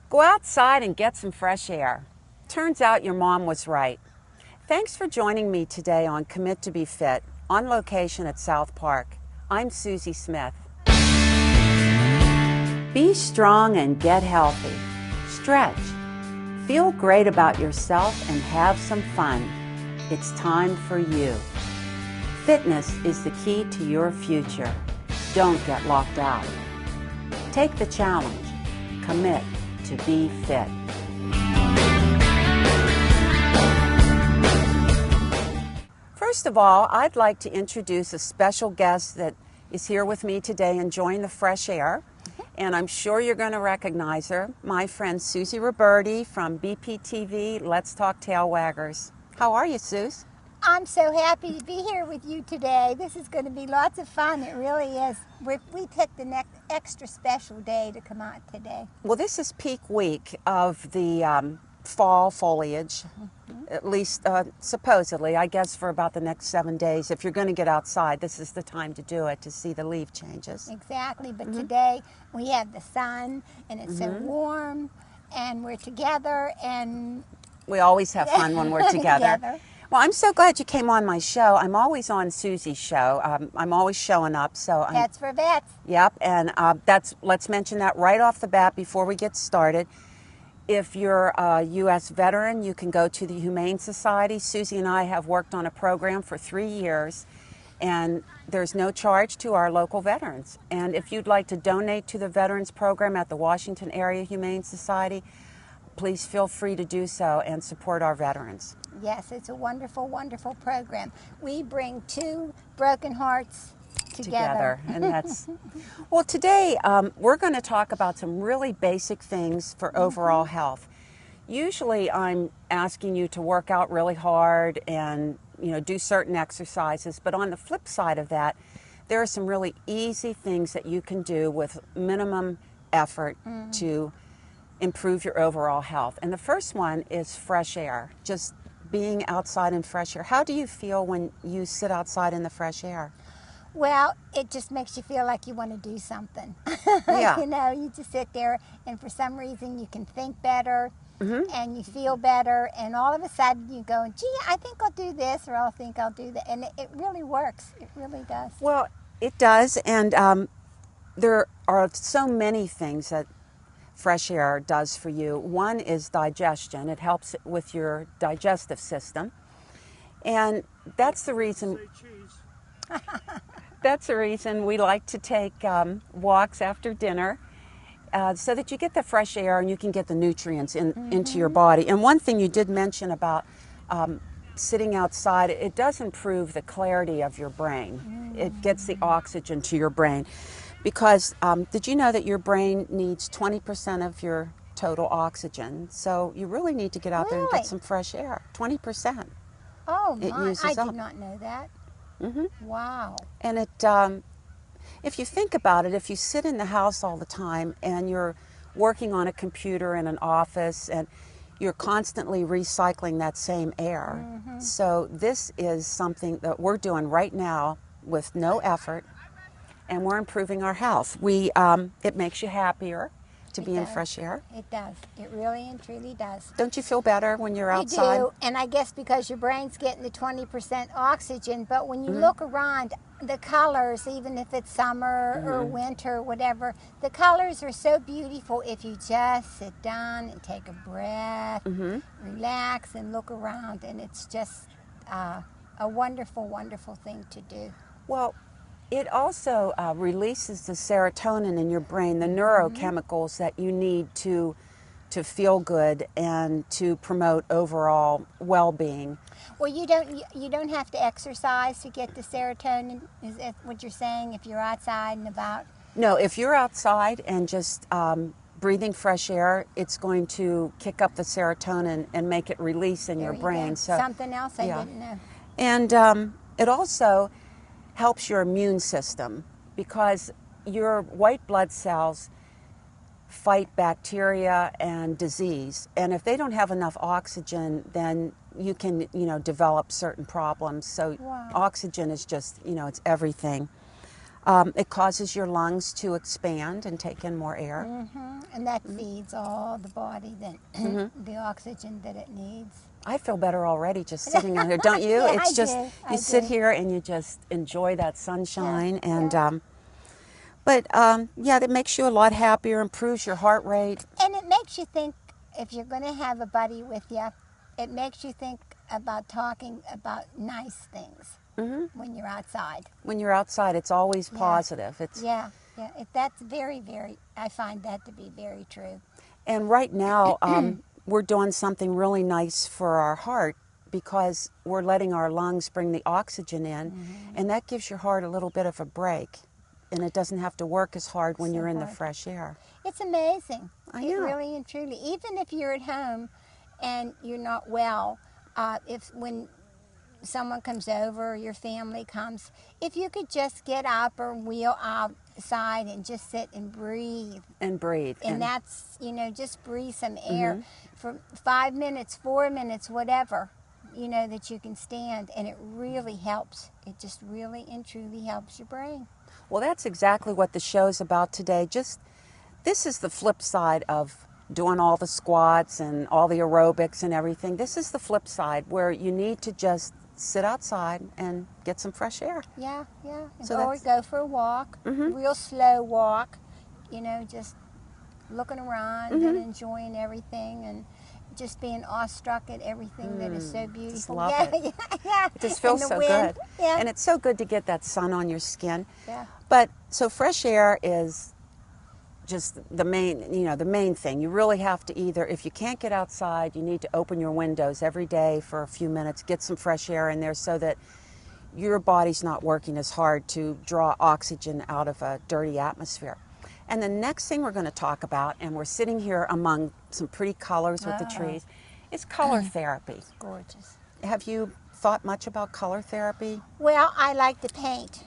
Go outside and get some fresh air. Turns out your mom was right. Thanks for joining me today on Commit to be Fit, on location at South Park. I'm Susie Smith. Be strong and get healthy. Stretch. Feel great about yourself and have some fun. It's time for you. Fitness is the key to your future. Don't get locked out. Take the challenge. Commit to be fit. First of all, I'd like to introduce a special guest that is here with me today enjoying the fresh air. And I'm sure you're going to recognize her, my friend Susie Roberti from BPTV, Let's Talk Tail Waggers. How are you, Suze? I'm so happy to be here with you today. This is going to be lots of fun. It really is. We picked an extra special day to come out today. Well, this is peak week of the fall foliage, at least supposedly, I guess for about the next 7 days. If you're going to get outside, this is the time to do it, to see the leaf changes. Exactly, but today we have the sun and it's so warm and we're together and... We always have fun when we're together. Well, I'm so glad you came on my show. I'm always on Susie's show. I'm always showing up. So Pets for Vets. Yep, and let's mention that right off the bat before we get started. If you're a U.S. veteran, you can go to the Humane Society. Susie and I have worked on a program for 3 years, and there's no charge to our local veterans. And if you'd like to donate to the Veterans Program at the Washington Area Humane Society, please feel free to do so and support our veterans. Yes, it's a wonderful, wonderful program. We bring two broken hearts together. And that's well, today we're going to talk about some really basic things for overall health. Usually I'm asking you to work out really hard and do certain exercises, but on the flip side of that, there are some really easy things that you can do with minimum effort to improve your overall health. And the first one is fresh air, just being outside in fresh air. How do you feel when you sit outside in the fresh air? Well, it just makes you feel like you want to do something. Yeah. You just sit there and for some reason you can think better and you feel better and all of a sudden you go, gee, I think I'll do this or I think I'll do that. And it really works. It really does. Well, it does. And there are so many things that fresh air does for you. One is digestion. It helps with your digestive system. And that's the reason we like to take walks after dinner so that you get the fresh air and you can get the nutrients into your body. And one thing you did mention about sitting outside, it does improve the clarity of your brain. It gets the oxygen to your brain. Because did you know that your brain needs 20% of your total oxygen? So you really need to get out there and get some fresh air. 20%. Oh, my. I did not know that. Wow. And it, if you think about it, if you sit in the house all the time and you're working on a computer in an office and you're constantly recycling that same air. So this is something that we're doing right now with no effort. And we're improving our health. It makes you happier to be in fresh air. It does. It really and truly does. Don't you feel better when you're outside? You do, and I guess because your brain's getting the 20% oxygen, but when you look around, the colors, even if it's summer or winter or whatever, the colors are so beautiful if you just sit down and take a breath, relax and look around, and it's just a wonderful, wonderful thing to do. Well, it also releases the serotonin in your brain, the neurochemicals that you need to feel good and to promote overall well-being. Well, you don't have to exercise to get the serotonin. Is that what you're saying? If you're outside and about? No, if you're outside and just breathing fresh air, it's going to kick up the serotonin and make it release in your brain. So something else I didn't know. And it also helps your immune system because your white blood cells fight bacteria and disease, and if they don't have enough oxygen, then you can develop certain problems. So oxygen is just it's everything. It causes your lungs to expand and take in more air. And that feeds all the body the oxygen that it needs. I feel better already just sitting out here, don't you? Yeah, It's I just do. you I sit do. here and you just enjoy that sunshine, and yeah. yeah, that makes you a lot happier, improves your heart rate. And it makes you think, if you're going to have a buddy with you, it makes you think about talking about nice things when you're outside. When you're outside, it's always positive. It's Yeah. That's very, very, I find that to be very true. And right now, we're doing something really nice for our heart because we're letting our lungs bring the oxygen in, and that gives your heart a little bit of a break, and it doesn't have to work as hard when you're in the fresh air. It's amazing. I It know. really and truly. Even if you're at home and you're not well, when someone comes over or your family comes, if you could just get up or wheel outside and just sit and breathe. And breathe. And that's, just breathe some air for 5 minutes, 4 minutes, whatever, that you can stand. And it really helps. It just really and truly helps your brain. Well, that's exactly what the show's about today. This is the flip side of doing all the squats and all the aerobics and everything. This is the flip side where you need to just sit outside and get some fresh air. Yeah. So Or go for a walk, real slow walk, just looking around and enjoying everything and just being awestruck at everything that is so beautiful. Just love it. Yeah. It just feels And the so wind. good. Yeah. And it's so good to get that sun on your skin. Yeah. But so fresh air is just the main thing. You really have to either, if you can't get outside, you need to open your windows every day for a few minutes, get some fresh air in there so that your body's not working as hard to draw oxygen out of a dirty atmosphere. And the next thing we're going to talk about, and we're sitting here among some pretty colors with the trees, is color therapy. It's gorgeous. Have you thought much about color therapy? Well, I like to paint.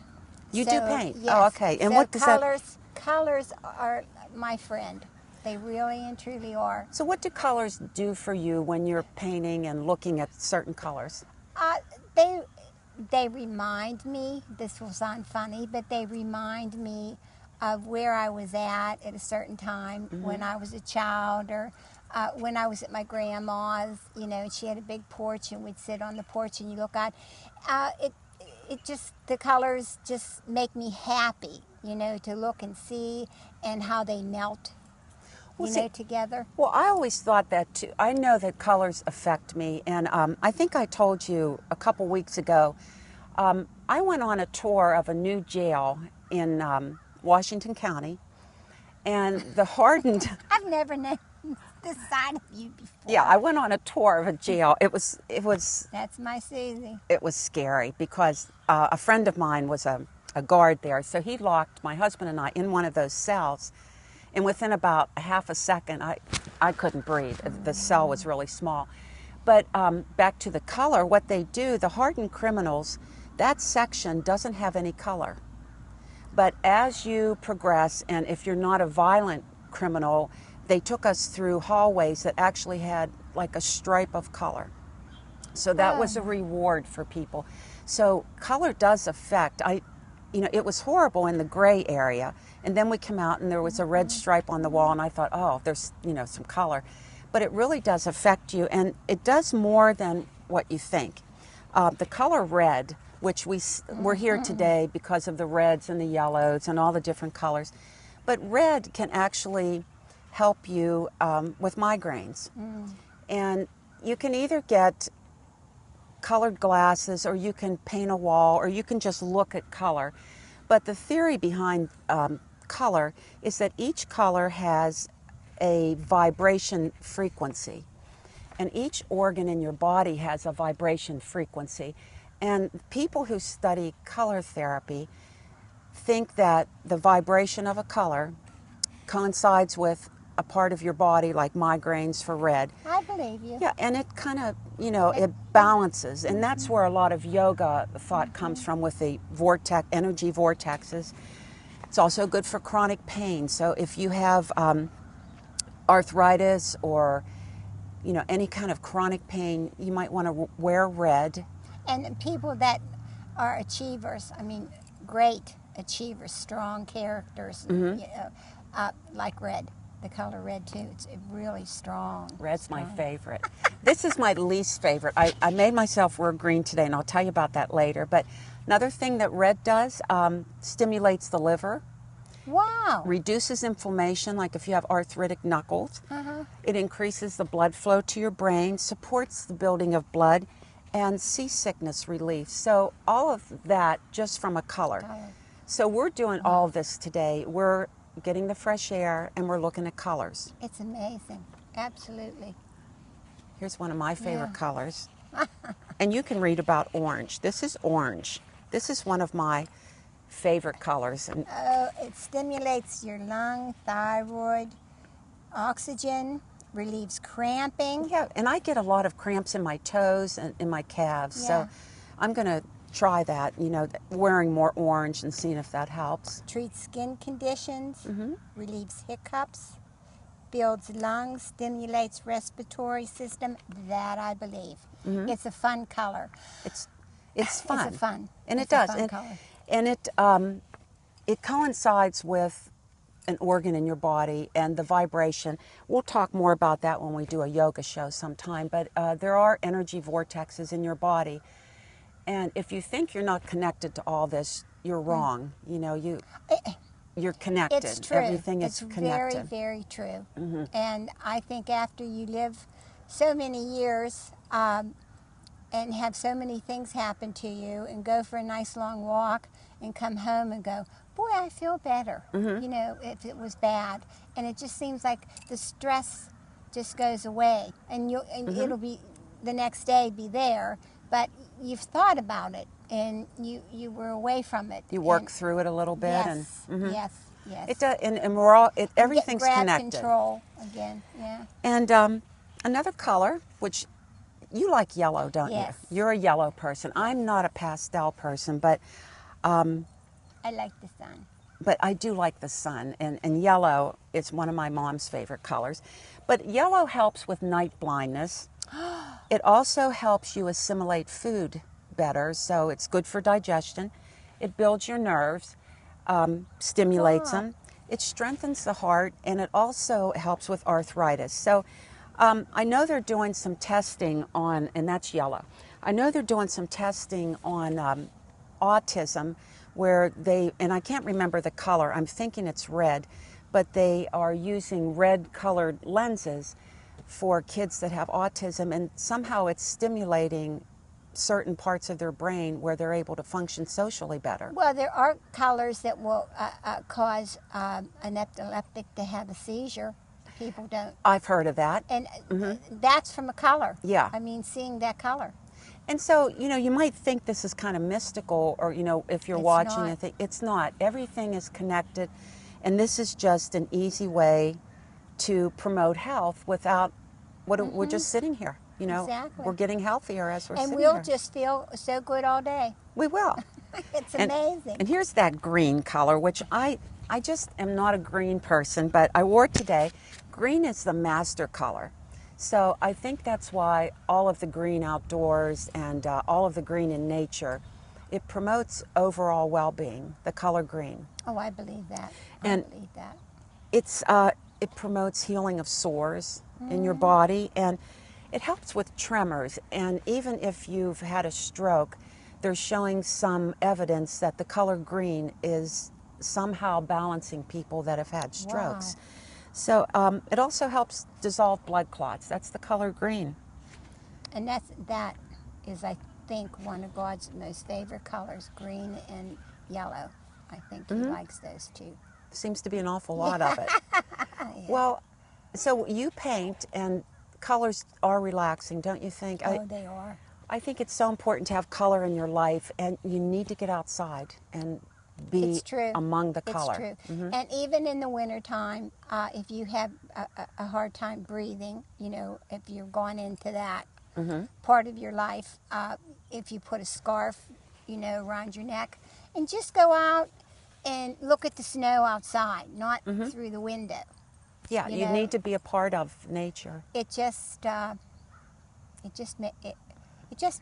You do paint? Yes. Oh, okay. And so what does colors are my friend. They really and truly are. So what do colors do for you when you're painting and looking at certain colors? They remind me, this will sound funny, but they remind me of where I was at a certain time when I was a child, or when I was at my grandma's, she had a big porch and we'd sit on the porch and you look out. The colors just make me happy, to look and see and how they melt, together. Well, I always thought that too. I know that colors affect me, and I think I told you a couple weeks ago, I went on a tour of a new jail in Washington County, and the hardened... I've never known this side of you before. Yeah, I went on a tour of a jail. It was That's my Susie. It was scary because a friend of mine was a guard there, so he locked my husband and I in one of those cells, and within about a half a second, I couldn't breathe. The cell was really small. But back to the color, what they do, the hardened criminals, that section doesn't have any color. But as you progress, and if you're not a violent criminal, they took us through hallways that actually had like a stripe of color. So that was a reward for people. So color does affect. It was horrible in the gray area, and then we come out and there was a red stripe on the wall, and I thought, oh, there's some color. But it really does affect you, and it does more than what you think. The color red, which we're here today because of the reds and the yellows and all the different colors, but red can actually help you with migraines. And you can either get colored glasses, or you can paint a wall, or you can just look at color. But the theory behind color is that each color has a vibration frequency, and each organ in your body has a vibration frequency. And people who study color therapy think that the vibration of a color coincides with a part of your body, like migraines for red. I believe you. Yeah, and it kind of, it balances. And that's where a lot of yoga thought comes from, with the energy vortexes. It's also good for chronic pain. So if you have arthritis or, any kind of chronic pain, you might want to wear red. And people that are achievers, great achievers, strong characters, like red. The color red too. It's really strong. Red's my strong. favorite. This is my least favorite. I made myself wear green today, and I'll tell you about that later. But another thing that red does, stimulates the liver, Wow. reduces inflammation, like if you have arthritic knuckles. Uh-huh. It increases the blood flow to your brain, supports the building of blood, and seasickness relief. So all of that just from a color. So we're doing all of this today. We're getting the fresh air, and we're looking at colors. It's amazing. Absolutely. Here's one of my favorite Yeah. colors. And you can read about orange. This is orange. This is one of my favorite colors. And It stimulates your lung, thyroid, oxygen, relieves cramping. yeah, and I get a lot of cramps in my toes and in my calves. Yeah. So I'm going to try that, wearing more orange and seeing if that helps. Treats skin conditions, Mm-hmm. relieves hiccups, builds lungs, stimulates respiratory system. That I believe. It's a fun color. It's fun. It's a fun. And it's it does. A fun color. And it coincides with an organ in your body and the vibration. We'll talk more about that when we do a yoga show sometime. But there are energy vortexes in your body. And if you think you're not connected to all this, you're wrong. You're connected. It's true. Everything is it's connected. very, very true. And I think after you live so many years and have so many things happen to you and go for a nice long walk and come home and go, boy, I feel better, if it was bad. And it just seems like the stress just goes away. And it'll be, the next day be there, but you've thought about it and you were away from it. You work through it a little bit. Yes, and yes, yes. It does, and we're all, everything's grab connected. control again, yeah. And another color, which you like yellow, don't Yes. you? You're a yellow person. I'm not a pastel person, but I like the sun. I do like the sun, and yellow is one of my mom's favorite colors. But yellow helps with night blindness. It also helps you assimilate food better, so it's good for digestion. It builds your nerves, stimulates them. It strengthens the heart, and it also helps with arthritis. So I know they're doing some testing on, and that's yellow. I know they're doing some testing on autism where and I can't remember the color, I'm thinking it's red, but they are using red colored lenses for kids that have autism, and somehow it's stimulating certain parts of their brain where they're able to function socially better. Well, there are colors that will cause an epileptic to have a seizure. People don't. I've heard of that. And that's from a color. Yeah. I mean, seeing that color. And so, you might think this is kind of mystical, or, if you're It's watching not. it, it's not. Everything is connected, and this is just an easy way to promote health without, we're just sitting here, Exactly. We're getting healthier as we're And sitting we'll here. just feel so good all day. We will. It's And- amazing. And here's that green color, which I just am not a green person, but I wore it today. Green is the master color. So I think that's why all of the green outdoors and all of the green in nature, it promotes overall well-being, the color green. Oh, I believe that. And- I believe that. It promotes healing of sores in your body, and it helps with tremors. And even if you've had a stroke, they're showing some evidence that the color green is somehow balancing people that have had strokes. Wow. So it also helps dissolve blood clots. That's the color green. And that is, I think, one of God's most favorite colors, green and yellow. I think he likes those two. Seems to be an awful lot of it. Yeah. Well, so you paint, and colors are relaxing, don't you think? Oh, they are. I think it's so important to have color in your life, and you need to get outside and be It's true. among the color. It's true. And even in the wintertime, if you have a hard time breathing, if you're gone into that part of your life, if you put a scarf, around your neck, and just go out and look at the snow outside, not through the window. Yeah, you need to be a part of nature. It just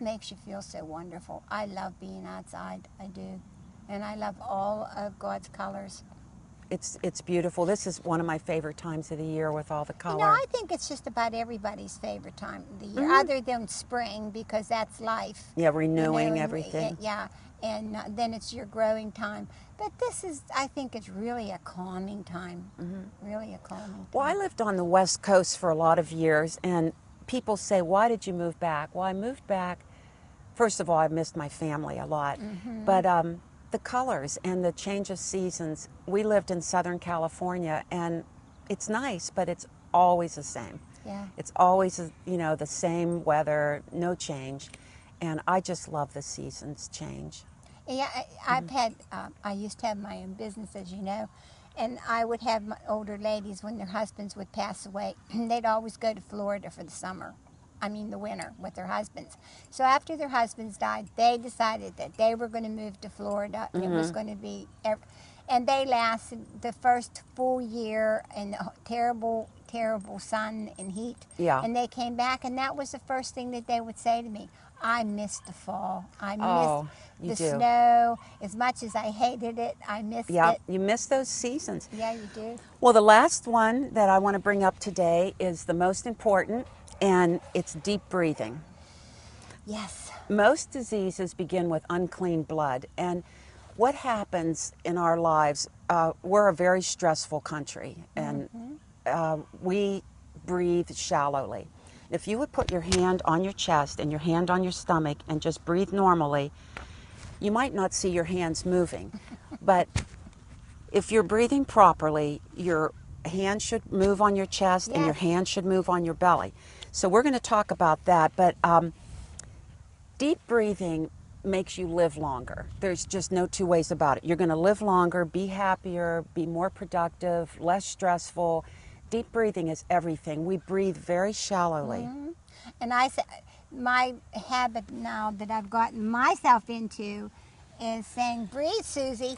makes you feel so wonderful. I love being outside. I do. And I love all of God's colors. It's beautiful. This is one of my favorite times of the year with all the color. You know, I think it's just about everybody's favorite time of the year, other than spring, because that's life. Yeah, renewing you know, everything. Yeah, and then it's your growing time. But this is, I think it's really a calming time. Really a calming time. Well, I lived on the West Coast for a lot of years, and people say, why did you move back? Well, I moved back, first of all, I missed my family a lot, but the colors and the change of seasons. We lived in Southern California, and it's nice, but it's always the same. Yeah. It's always, you know, the same weather, no change, and I just love the seasons change. Yeah, I've had, I used to have my own business, as you know, and I would have my older ladies, when their husbands would pass away, they'd always go to Florida for the summer. I mean the winter with their husbands. So after their husbands died, they decided that they were going to move to Florida. It was going to be, and they lasted the first full year in the terrible, terrible sun and heat. Yeah. And they came back, and that was the first thing that they would say to me. I missed the fall. I missed the snow. As much as I hated it, I missed Yeah, it. you miss those seasons. Yeah, you do. Well, the last one that I want to bring up today is the most important, and it's deep breathing. Yes. Most diseases begin with unclean blood, and what happens in our lives, we're a very stressful country, and we breathe shallowly. If you would put your hand on your chest and your hand on your stomach and just breathe normally, you might not see your hands moving, but if you're breathing properly, your hand should move on your chest and your hand should move on your belly. So we're going to talk about that, but deep breathing makes you live longer. There's just no two ways about it. You're going to live longer, be happier, be more productive, less stressful. Deep breathing is everything. We breathe very shallowly. And my habit now that I've gotten myself into is saying, breathe, Susie,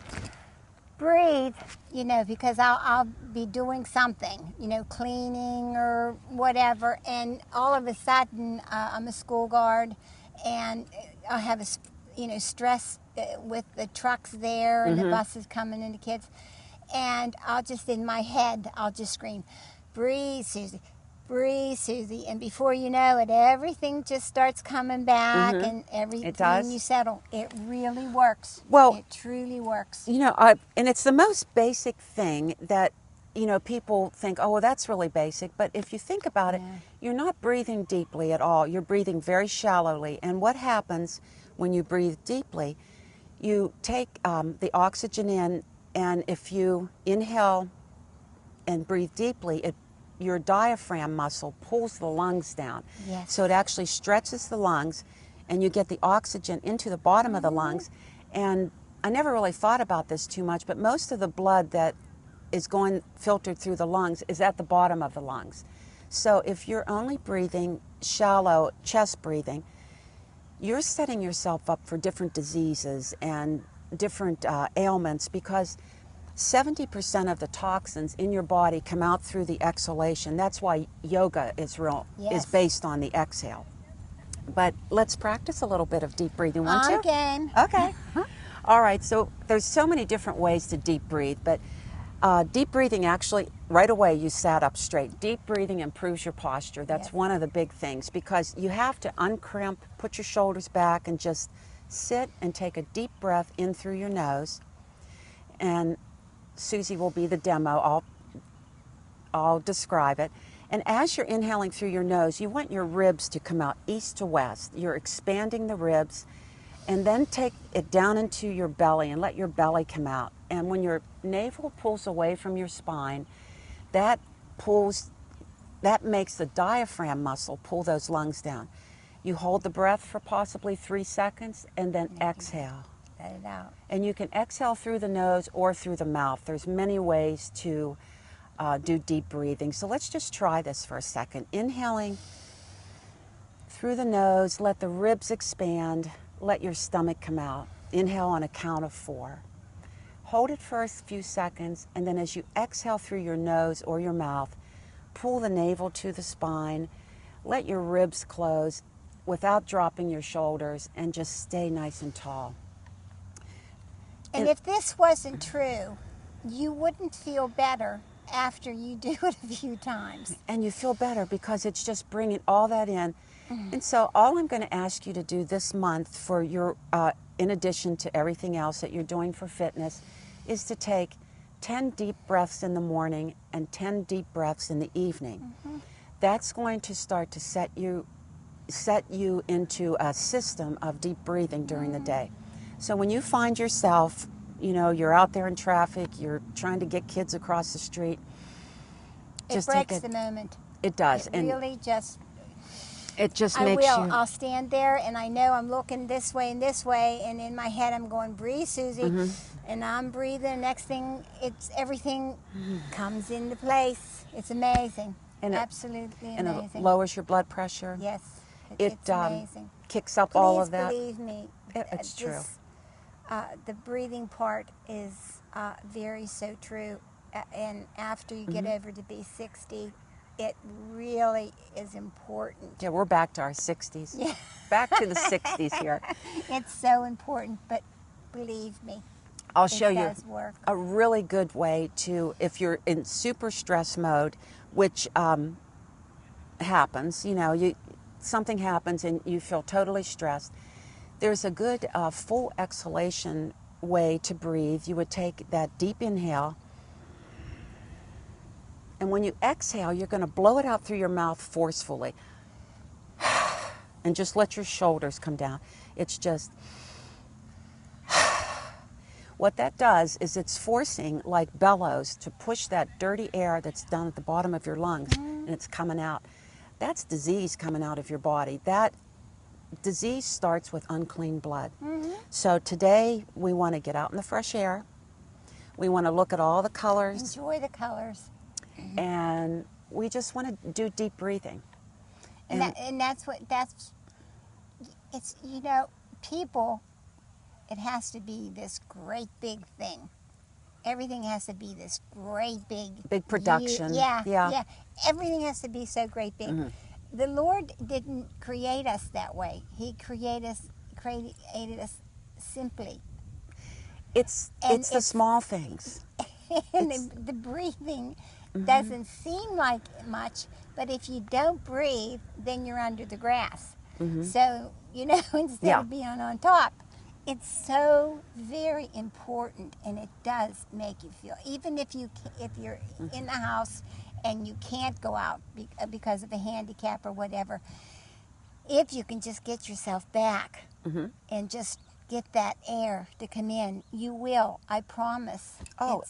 breathe, you know, because I'll be doing something, you know, cleaning or whatever, and all of a sudden I'm a school guard, and I have stress with the trucks there and the buses coming and the kids, and I'll just, in my head, I'll just scream, breathe, Susie, breathe, Susie, and before you know it, everything just starts coming back, and everything you settle. It really works. Well, it truly works. You know, and it's the most basic thing that, you know, people think, oh, well, that's really basic. But if you think about it, you're not breathing deeply at all. You're breathing very shallowly. And what happens when you breathe deeply, you take the oxygen in, and if you inhale and breathe deeply, your diaphragm muscle pulls the lungs down. Yes. So it actually stretches the lungs, and you get the oxygen into the bottom of the lungs. And I never really thought about this too much, but most of the blood that is going filtered through the lungs is at the bottom of the lungs. So if you're only breathing shallow chest breathing, you're setting yourself up for different diseases and different ailments, because 70% of the toxins in your body come out through the exhalation. That's why yoga is based on the exhale. But let's practice a little bit of deep breathing, won't you? Again. Okay. All right, so there's so many different ways to deep breathe, but deep breathing, actually, right away you sat up straight. Deep breathing improves your posture. That's one of the big things, because you have to uncrimp, put your shoulders back, and just sit and take a deep breath in through your nose. And Susie will be the demo. I'll describe it. And as you're inhaling through your nose, you want your ribs to come out east to west. You're expanding the ribs, and then take it down into your belly and let your belly come out. And when your navel pulls away from your spine, that makes the diaphragm muscle pull those lungs down. You hold the breath for possibly 3 seconds, and then exhale. Let it out. And you can exhale through the nose or through the mouth. There's many ways to do deep breathing. So let's just try this for a second. Inhaling through the nose, let the ribs expand, let your stomach come out. Inhale on a count of 4. Hold it for a few seconds, and then as you exhale through your nose or your mouth, pull the navel to the spine, let your ribs close without dropping your shoulders, and just stay nice and tall. And if this wasn't true, you wouldn't feel better after you do it a few times. And you feel better because it's just bringing all that in. And so all I'm going to ask you to do this month for your, in addition to everything else that you're doing for fitness, is to take 10 deep breaths in the morning and 10 deep breaths in the evening. That's going to start to set you into a system of deep breathing during the day. So when you find yourself, you know, you're out there in traffic, you're trying to get kids across the street, It breaks the moment. It does. It really just... It just I makes will. you... I'll stand there, and I know I'm looking this way, and in my head I'm going, breathe, Susie, and I'm breathing. Next thing, everything comes into place. It's amazing. And absolutely and amazing. it lowers your blood pressure. Yes, It's amazing. Kicks up all of that. Please believe me. It's true. The breathing part is very so true. And after you get over to be 60, it really is important. Yeah, we're back to our 60s. Yeah. Back to the 60s here. It's so important, but believe me, I'll show you does work. a really good way to, if you're in super stress mode, which happens, you know, something happens and you feel totally stressed. There's a good full exhalation way to breathe. You would take that deep inhale, and when you exhale, you're going to blow it out through your mouth forcefully. And just let your shoulders come down. It's just... What that does is it's forcing, like bellows, to push that dirty air that's down at the bottom of your lungs, and it's coming out. That's disease coming out of your body. That disease starts with unclean blood. So today, we want to get out in the fresh air. We want to look at all the colors. Enjoy the colors. And we just want to do deep breathing. And that's it's, you know, people, it has to be this great big thing. Everything has to be this great big production. Yeah. Everything has to be so great big. The Lord didn't create us that way. He created us simply. It's the small things. And the breathing doesn't seem like much, but if you don't breathe, then you're under the grass. So, you know, instead of being on top, it's so very important, and it does make you feel. Even if you're in the house and you can't go out because of a handicap or whatever, if you can just get yourself back and just get that air to come in, you will. I promise. Oh,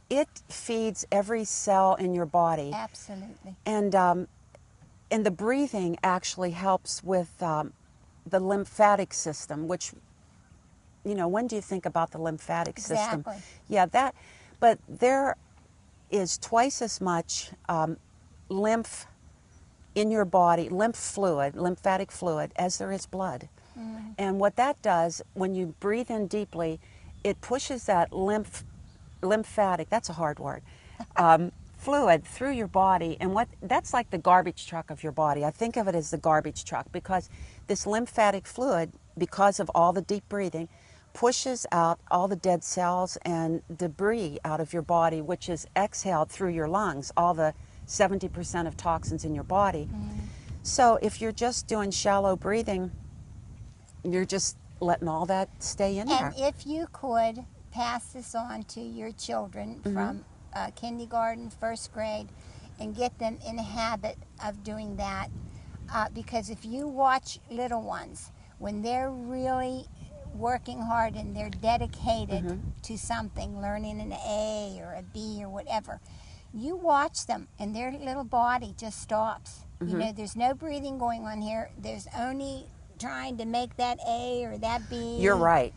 it feeds every cell in your body. Absolutely. And the breathing actually helps with the lymphatic system, which, you know, when do you think about the lymphatic system? Exactly. Yeah, but there is twice as much lymph in your body, lymphatic fluid, as there is blood. And what that does, when you breathe in deeply, it pushes that lymphatic, that's a hard word, fluid through your body. And that's like the garbage truck of your body. I think of it as the garbage truck, because this lymphatic fluid, because of all the deep breathing, pushes out all the dead cells and debris out of your body, which is exhaled through your lungs, all the 70% of toxins in your body. So if you're just doing shallow breathing, you're just letting all that stay in there. And if you could pass this on to your children from kindergarten, first grade, and get them in a habit of doing that, because if you watch little ones, when they're really working hard and they're dedicated to something, learning an A or a B or whatever, you watch them and their little body just stops. You know, there's no breathing going on here. There's only trying to make that A or that B. You're right.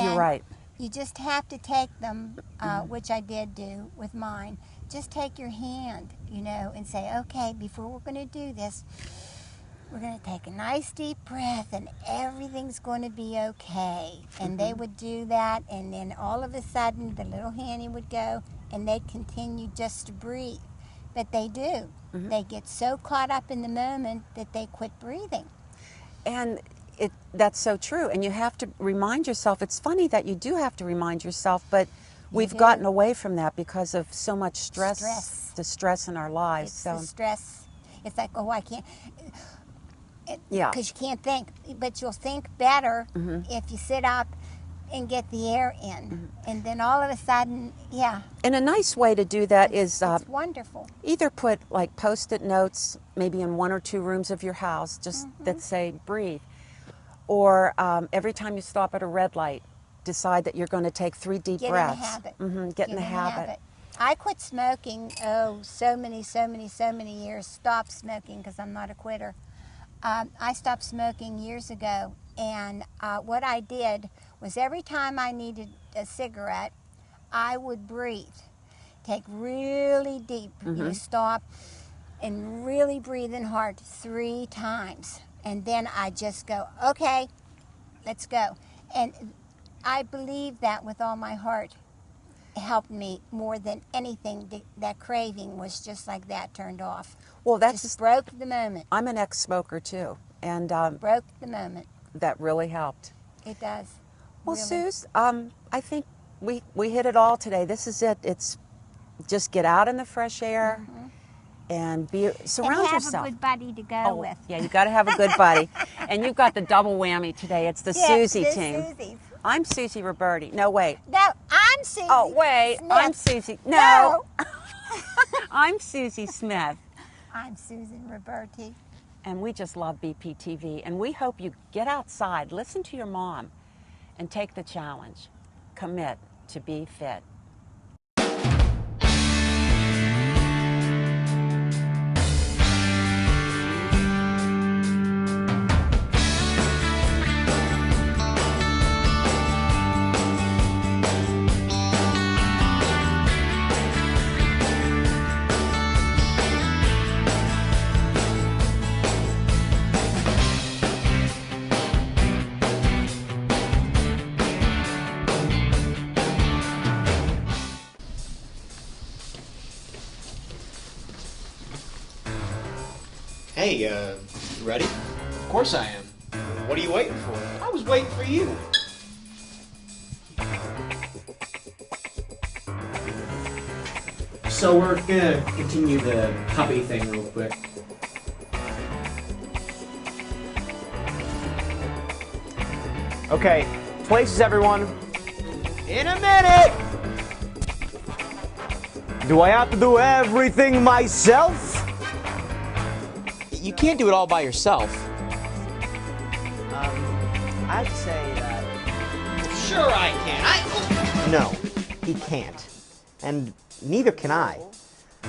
You're right. You just have to take them, which I did do with mine. Just take your hand, you know, and say, okay, before we're going to do this, we're going to take a nice deep breath and everything's going to be okay. And they would do that, and then all of a sudden the little handy would go and they'd continue just to breathe. But they do. They get so caught up in the moment that they quit breathing. And That's so true, and you have to remind yourself. It's funny that you do have to remind yourself, but we've gotten away from that because of so much stress. The stress in our lives. It's the stress. It's like, oh, I can't. Yeah. Because you can't think, but you'll think better if you sit up and get the air in, and then all of a sudden, yeah. And a nice way to do that is it's wonderful. Either put like Post-it notes, maybe in 1 or 2 rooms of your house, just that say breathe, or every time you stop at a red light, decide that you're going to take 3 deep breaths. Get in the habit. I quit smoking, so many years. Stopped smoking because I'm not a quitter. I stopped smoking years ago, and what I did was every time I needed a cigarette, I would breathe. Take really deep. You stop and really breathe in hard 3 times. And then I just go, okay, let's go. And I believe that with all my heart. Helped me more than anything. That craving was just like that, turned off. Well, that's just broke the moment. I'm an ex-smoker too, and broke the moment. That really helped. It does. Well, really. Suze, I think we hit it all today. This is it. It's just get out in the fresh air and surround and have yourself. a good buddy to go with. Yeah, you got to have a good buddy, and you've got the double whammy today. It's the Susie team. Susies. I'm Susie Roberti. No, wait. No, I'm Susie. Oh, wait. Smith. I'm Susie. No. I'm Susie Smith. I'm Susan Roberti. And we just love BPTV. And we hope you get outside, listen to your mom, and take the challenge. Commit to be fit. Hey, you ready? Of course I am. What are you waiting for? I was waiting for you. So we're gonna continue the company thing real quick. Okay, places everyone. In a minute! Do I have to do everything myself? You can't do it all by yourself. I'd say that... Sure I can. No, he can't. And neither can I.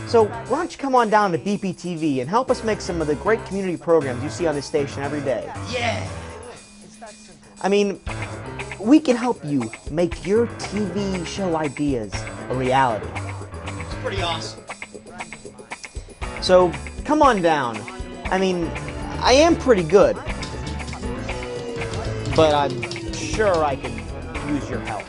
So why don't you come on down to BPTV and help us make some of the great community programs you see on this station every day. Yeah. I mean, we can help you make your TV show ideas a reality. It's pretty awesome. So come on down. I mean, I am pretty good, but I'm sure I can use your help.